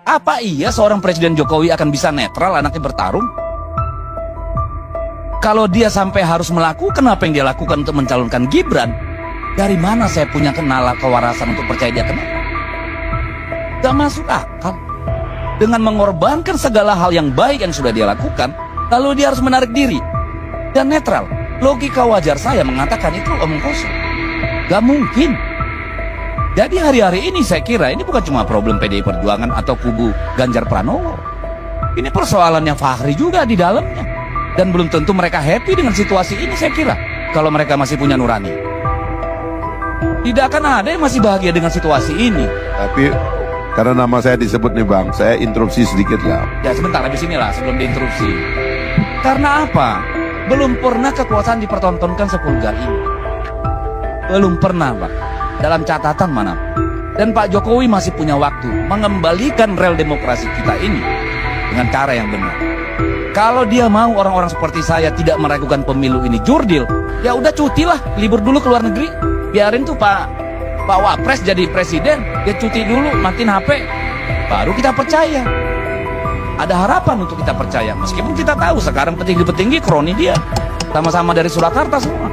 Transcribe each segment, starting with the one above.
Apa iya seorang Presiden Jokowi akan bisa netral anaknya bertarung? Kalau dia sampai harus melakukan apa yang dia lakukan untuk mencalonkan Gibran, dari mana saya punya kewarasan untuk percaya dia kena? Gak masuk akal. Dengan mengorbankan segala hal yang baik yang sudah dia lakukan, lalu dia harus menarik diri dan netral. Logika wajar saya mengatakan itu omong kosong. Gak mungkin. Jadi hari-hari ini saya kira ini bukan cuma problem PDI Perjuangan atau kubu Ganjar Pranowo. Ini persoalannya Fahri juga di dalamnya. Dan belum tentu mereka happy dengan situasi ini saya kira. Kalau mereka masih punya nurani. Tidak akan ada yang masih bahagia dengan situasi ini. Tapi karena nama saya disebut nih Bang, saya interupsi sedikit lah. Ya sebentar habis inilah sebelum diinterupsi. Karena apa? Belum pernah kekuasaan dipertontonkan sevulgar ini. Belum pernah Pak. Dalam catatan mana. Dan Pak Jokowi masih punya waktu mengembalikan rel demokrasi kita ini dengan cara yang benar. Kalau dia mau orang-orang seperti saya tidak meragukan pemilu ini jurdil, ya udah cutilah, libur dulu ke luar negeri. Biarin tuh Pak Wapres jadi presiden, dia cuti dulu, matiin HP, baru kita percaya. Ada harapan untuk kita percaya, meskipun kita tahu sekarang petinggi-petinggi kroni dia, sama-sama dari Surakarta semua.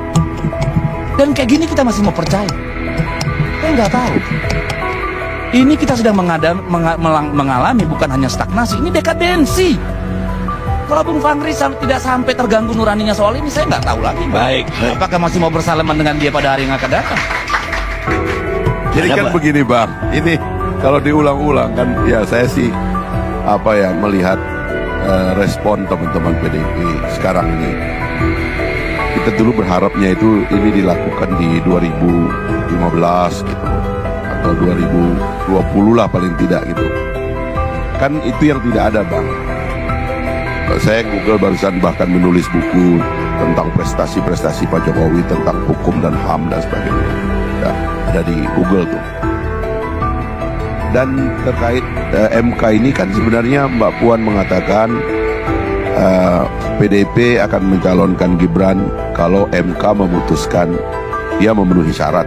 Dan kayak gini kita masih mau percaya. Saya nggak tahu. Ini kita sedang mengalami bukan hanya stagnasi, ini dekadensi. Kalau Bung Fahri tidak sampai terganggu nuraninya soal ini, saya nggak tahu lagi. Baik. Apakah masih mau bersalaman dengan dia pada hari yang akan datang? Jadi kan begini Bang, ini kalau diulang-ulang kan, ya saya sih melihat respon teman-teman PDIP sekarang ini. Kita dulu berharapnya ini dilakukan di 2015 gitu, atau 2020 lah paling tidak gitu. Kan itu yang tidak ada Bang. Saya Google barusan bahkan menulis buku tentang prestasi-prestasi Pak Jokowi, tentang hukum dan HAM dan sebagainya. Ya, ada di Google tuh. Dan terkait MK ini kan sebenarnya Mbak Puan mengatakan PDIP akan mencalonkan Gibran kalau MK memutuskan dia memenuhi syarat.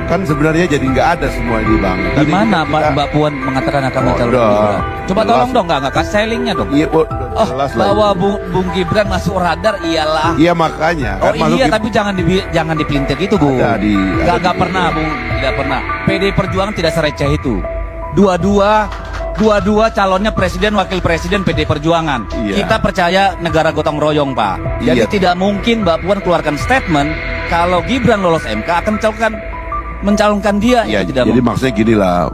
Kan sebenarnya jadi nggak ada semua ini Bang. Gimana Mbak Puan mengatakan akan mencalonkan Gibran? Coba jelas. Tolong dong, nggak kasih linknya dong. Iya, jelas bahwa Bung Gibran masuk radar iyalah. Iya makanya. Oh kan iya, tapi jangan dipelintir gitu Bu. Nggak pernah Bung, tidak pernah. PDI Perjuangan tidak sereceh itu. Dua-dua calonnya presiden, wakil presiden PDI Perjuangan. Iya. Kita percaya negara gotong royong Pak. Jadi tidak mungkin Mbak Puan keluarkan statement kalau Gibran lolos MK akan mencalonkan dia. Iya, itu tidak jadi mungkin. maksudnya gini lah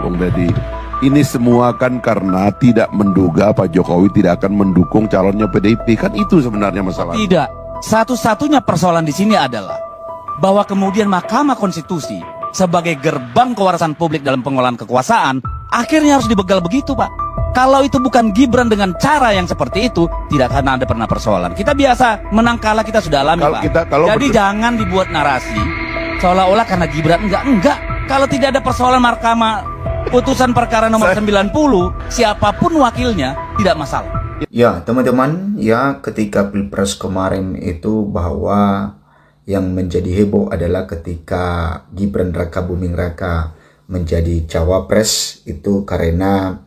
Bung Deddy. Ini semua kan karena tidak menduga Pak Jokowi tidak akan mendukung calonnya PDIP. Kan itu sebenarnya masalah. Tidak. Satu-satunya persoalan di sini adalah bahwa kemudian Mahkamah Konstitusi sebagai gerbang kewarasan publik dalam pengelolaan kekuasaan akhirnya harus dibegal begitu Pak. Kalau itu bukan Gibran dengan cara yang seperti itu, tidak akan ada pernah persoalan. Kita biasa menang kalah kita sudah alami Pak. Jadi jangan dibuat narasi seolah-olah karena Gibran enggak. Kalau tidak ada persoalan Mahkamah putusan perkara nomor 90, siapapun wakilnya tidak masalah. Ya teman-teman, ya ketika Pilpres kemarin itu bahwa yang menjadi heboh adalah ketika Gibran Rakabuming Raka menjadi cawapres itu karena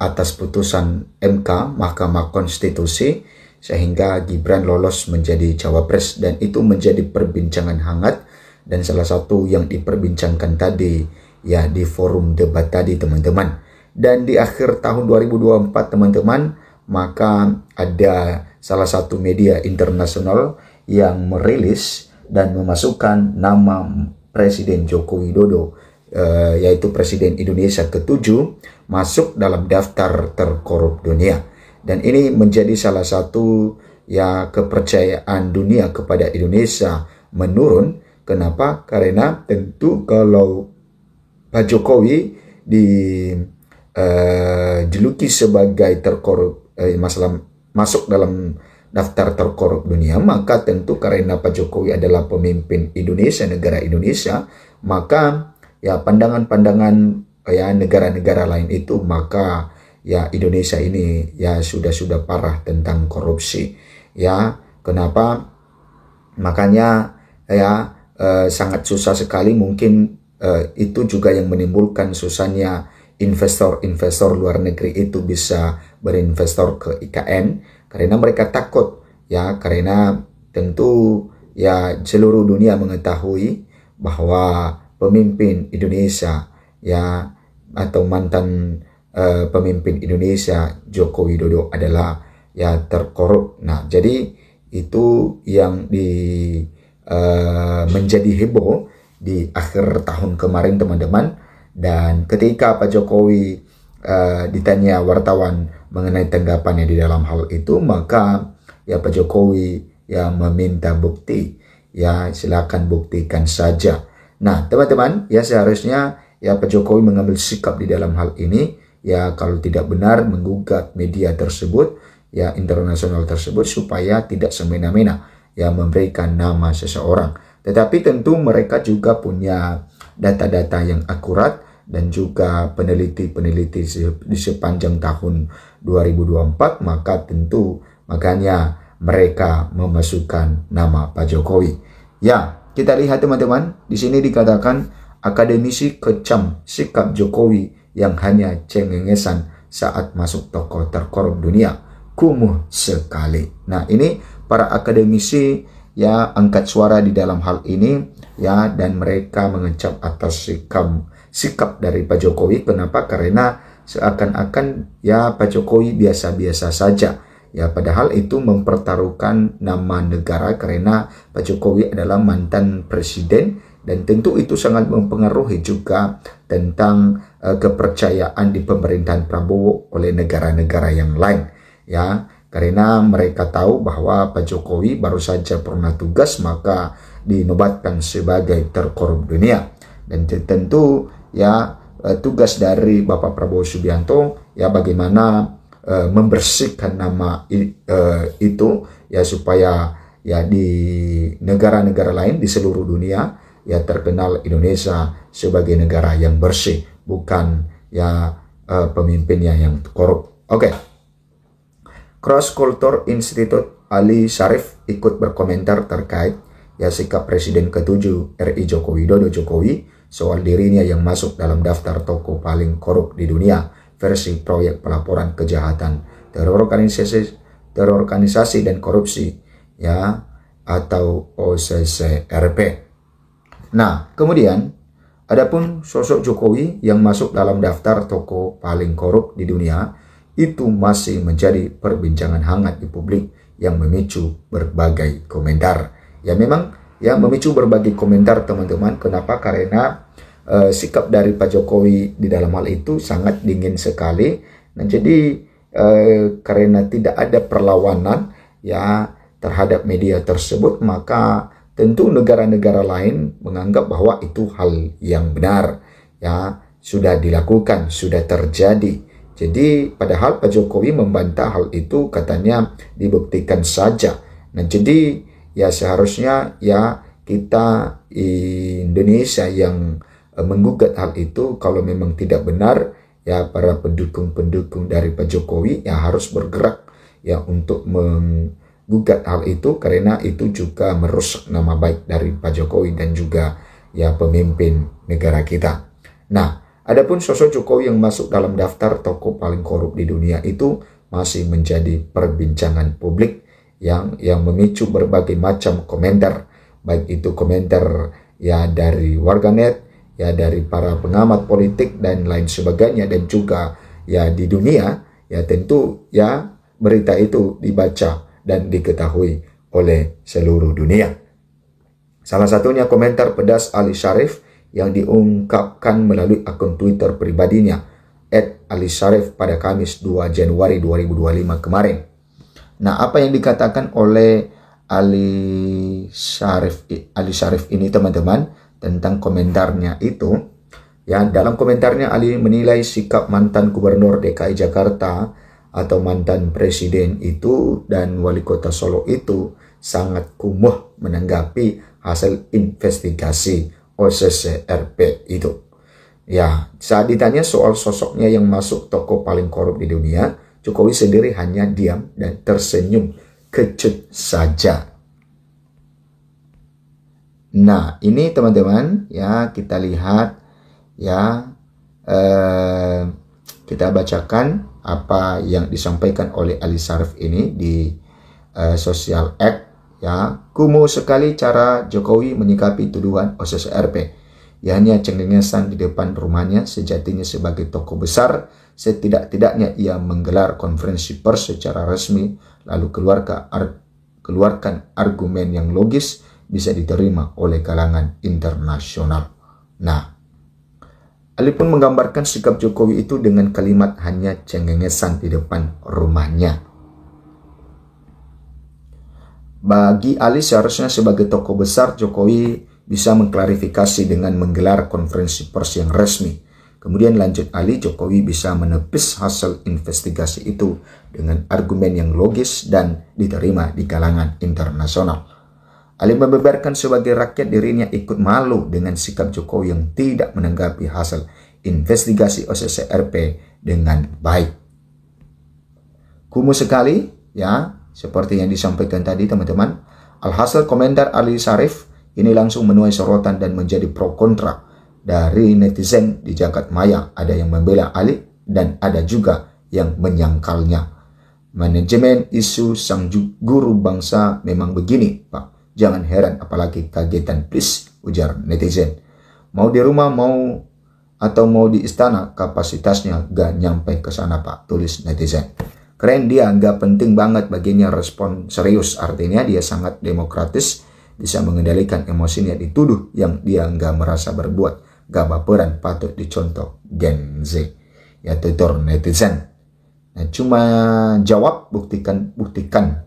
atas putusan MK Mahkamah Konstitusi sehingga Gibran lolos menjadi cawapres, dan itu menjadi perbincangan hangat dan salah satu yang diperbincangkan tadi ya di forum debat tadi teman-teman. Dan di akhir tahun 2024 teman-teman, maka ada salah satu media internasional yang merilis dan memasukkan nama Presiden Joko Widodo yaitu Presiden Indonesia ke-7 masuk dalam daftar terkorup dunia. Dan ini menjadi salah satu ya kepercayaan dunia kepada Indonesia menurun. Kenapa? Karena tentu kalau Pak Jokowi dijuluki sebagai terkorup masuk dalam daftar terkorup dunia, maka tentu karena Pak Jokowi adalah pemimpin Indonesia, negara Indonesia, maka ya pandangan-pandangan ya negara-negara lain itu, maka ya Indonesia ini ya sudah parah tentang korupsi. Ya, kenapa? Makanya ya sangat susah sekali mungkin itu juga yang menimbulkan susahnya investor-investor luar negeri itu bisa berinvestor ke IKN, karena mereka takut ya, karena tentu ya seluruh dunia mengetahui bahwa pemimpin Indonesia ya atau mantan pemimpin Indonesia Joko Widodo adalah ya terkorup. Nah, jadi itu yang menjadi heboh di akhir tahun kemarin, teman-teman. Dan ketika Pak Jokowi ditanya wartawan mengenai tanggapannya di dalam hal itu, maka ya Pak Jokowi ya meminta bukti, ya silakan buktikan saja. Nah, teman-teman, ya seharusnya ya Pak Jokowi mengambil sikap di dalam hal ini, ya kalau tidak benar menggugat media tersebut, ya internasional tersebut, supaya tidak semena-mena ya memberikan nama seseorang. Tetapi tentu mereka juga punya data-data yang akurat dan juga peneliti-peneliti di sepanjang tahun 2024, maka tentu makanya mereka memasukkan nama Pak Jokowi. Ya, kita lihat teman-teman, di sini dikatakan akademisi kecam sikap Jokowi yang hanya cengengesan saat masuk tokoh terkorup dunia. Kumuh sekali. Nah, ini para akademisi ya angkat suara di dalam hal ini ya, dan mereka mengecap atas sikap dari Pak Jokowi. Kenapa? Karena seakan-akan ya Pak Jokowi biasa-biasa saja. Ya, padahal itu mempertaruhkan nama negara, karena Pak Jokowi adalah mantan presiden dan tentu itu sangat mempengaruhi juga tentang kepercayaan di pemerintahan Prabowo oleh negara-negara yang lain. Ya, karena mereka tahu bahwa Pak Jokowi baru saja pernah tugas, maka dinobatkan sebagai terkorup dunia. Dan tentu ya tugas dari Bapak Prabowo Subianto ya bagaimana membersihkan nama itu ya, supaya ya di negara-negara lain di seluruh dunia ya terkenal Indonesia sebagai negara yang bersih, bukan ya pemimpinnya yang korup. Oke. Cross Culture Institute Ali Syarif ikut berkomentar terkait ya sikap Presiden ke-7 RI Joko Widodo Jokowi soal dirinya yang masuk dalam daftar tokoh paling korup di dunia versi proyek pelaporan kejahatan terorganisasi dan korupsi ya atau OCCRP. Nah, kemudian adapun sosok Jokowi yang masuk dalam daftar tokoh paling korup di dunia itu masih menjadi perbincangan hangat di publik yang memicu berbagai komentar. Ya memang ya memicu berbagai komentar teman-teman. Kenapa? Karena sikap dari Pak Jokowi di dalam hal itu sangat dingin sekali. Nah, jadi karena tidak ada perlawanan ya terhadap media tersebut, maka tentu negara-negara lain menganggap bahwa itu hal yang benar ya, sudah dilakukan, sudah terjadi. Jadi padahal Pak Jokowi membantah hal itu, katanya dibuktikan saja. Nah, jadi ya seharusnya ya kita Indonesia yang menggugat hal itu. Kalau memang tidak benar ya para pendukung-pendukung dari Pak Jokowi ya harus bergerak ya untuk menggugat hal itu, karena itu juga merusak nama baik dari Pak Jokowi dan juga ya pemimpin negara kita. Nah, adapun sosok Jokowi yang masuk dalam daftar tokoh paling korup di dunia itu masih menjadi perbincangan publik yang memicu berbagai macam komentar, baik itu komentar ya dari warganet, ya dari para pengamat politik dan lain sebagainya, dan juga ya di dunia ya tentu ya berita itu dibaca dan diketahui oleh seluruh dunia. Salah satunya komentar pedas Ali Syarif yang diungkapkan melalui akun Twitter pribadinya @alisyarif pada Kamis 2 Januari 2025 kemarin. Nah, apa yang dikatakan oleh Ali Syarif ini teman-teman tentang komentarnya itu ya, dalam komentarnya Ali menilai sikap mantan Gubernur DKI Jakarta atau mantan presiden itu dan wali kota Solo itu sangat kumuh menanggapi hasil investigasi OCCRP itu. Ya, saat ditanya soal sosoknya yang masuk tokoh paling korup di dunia, Jokowi sendiri hanya diam dan tersenyum kecut saja. Nah, ini teman-teman ya kita lihat ya kita bacakan apa yang disampaikan oleh Ali Sarif ini di Sosial X, ya. Kumuh sekali cara Jokowi menyikapi tuduhan OSIS RP. Ia hanya cengengesan di depan rumahnya. Sejatinya sebagai tokoh besar, setidak-tidaknya ia menggelar konferensi pers secara resmi, lalu keluarkan argumen yang logis bisa diterima oleh kalangan internasional. Nah, Ali pun menggambarkan sikap Jokowi itu dengan kalimat hanya cengengesan di depan rumahnya. Bagi Ali, seharusnya sebagai tokoh besar, Jokowi bisa mengklarifikasi dengan menggelar konferensi pers yang resmi. Kemudian lanjut Ali, Jokowi bisa menepis hasil investigasi itu dengan argumen yang logis dan diterima di kalangan internasional. Ali membeberkan sebagai rakyat dirinya ikut malu dengan sikap Jokowi yang tidak menanggapi hasil investigasi OSIS RP dengan baik. Kumuh sekali, ya, seperti yang disampaikan tadi teman-teman. Alhasil komentar Ali Sarif ini langsung menuai sorotan dan menjadi pro kontra dari netizen di jagat maya. Ada yang membela Ali dan ada juga yang menyangkalnya. Manajemen isu sang guru bangsa memang begini, Pak. Jangan heran apalagi kagetan, please, ujar netizen. Mau di rumah atau mau di istana, kapasitasnya gak nyampe ke sana, Pak, tulis netizen. Keren dia, gak penting banget baginya respon serius. Artinya dia sangat demokratis, bisa mengendalikan emosinya dituduh yang dia gak merasa berbuat. Gak baperan, patut dicontoh Gen Z. Ya, tutur netizen. Nah, cuma jawab, buktikan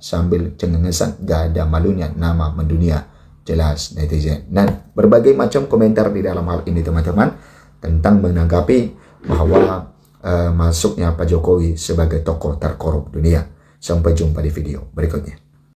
sambil cengengesan, gak ada malunya, nama mendunia, jelas netizen. Nah, berbagai macam komentar di dalam hal ini teman-teman, tentang menanggapi bahwa masuknya Pak Jokowi sebagai tokoh terkorup dunia. Sampai jumpa di video berikutnya.